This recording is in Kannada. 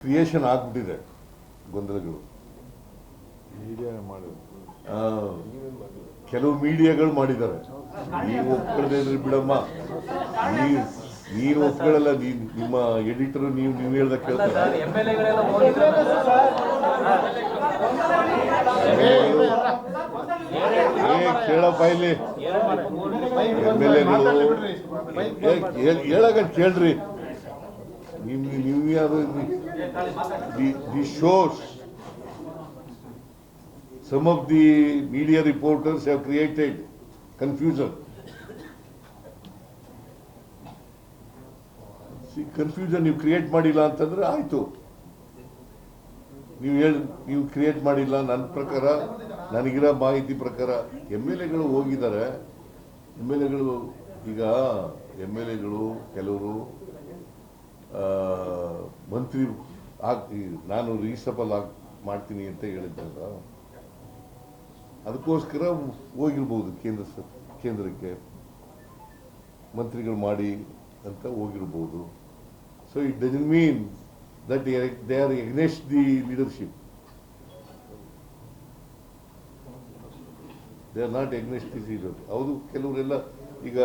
ಕ್ರಿಯೇಷನ್ ಆಗ್ಬಿಟ್ಟಿದೆ ಗೊಂದಲಗಳು. ಕೆಲವು ಮೀಡಿಯಾಗಳು ಮಾಡಿದ್ದಾರೆ. ನೀವು ಒಪ್ಕೊಳ್ಳದೆ ಇದ್ರೆ ಬಿಡಮ್ಮ, ನೀನು ಒಪ್ಕೊಳ್ಳಲ್ಲ. ನಿಮ್ಮ ಎಡಿಟರ್ ನೀವು ಹೇಳ್ದ ಕೇಳ್ತಾರೆ. ಕೇಳಪ್ಪ ಇಲ್ಲಿ MLA-ಗಳು ಹೇಳಾಗ ಕೇಳ್ರಿ. ನೀವು ಯಾರು? The shows some of the media reporters have created confusion. See, confusion ನೀವು ಕ್ರಿಯೇಟ್ ಮಾಡಿಲ್ಲ ಅಂತಂದ್ರೆ ಆಯ್ತು. ನೀವು ಕ್ರಿಯೇಟ್ ಮಾಡಿಲ್ಲ. ನನ್ನ ಪ್ರಕಾರ, ನನಗಿರೋ ಮಾಹಿತಿ ಪ್ರಕಾರ MLA-ಗಳು ಹೋಗಿದ್ದಾರೆ. MLA-ಗಳು ಈಗ MLA-ಗಳು ಕೆಲವರು ಮಂತ್ರಿ ನಾನು ರೀಸಬಲ್ ಮಾಡ್ತೀನಿ ಅಂತ ಹೇಳಿದ್ದಾಗ ಅದಕ್ಕೋಸ್ಕರ ಹೋಗಿರ್ಬೋದು ಕೇಂದ್ರಕ್ಕೆ ಮಂತ್ರಿಗಳು ಮಾಡಿ ಅಂತ ಹೋಗಿರ್ಬೋದು. So it doesn't mean that they are against the leadership. They are not against the leader. ಹೌದು, ಕೆಲವರೆಲ್ಲ ಈಗ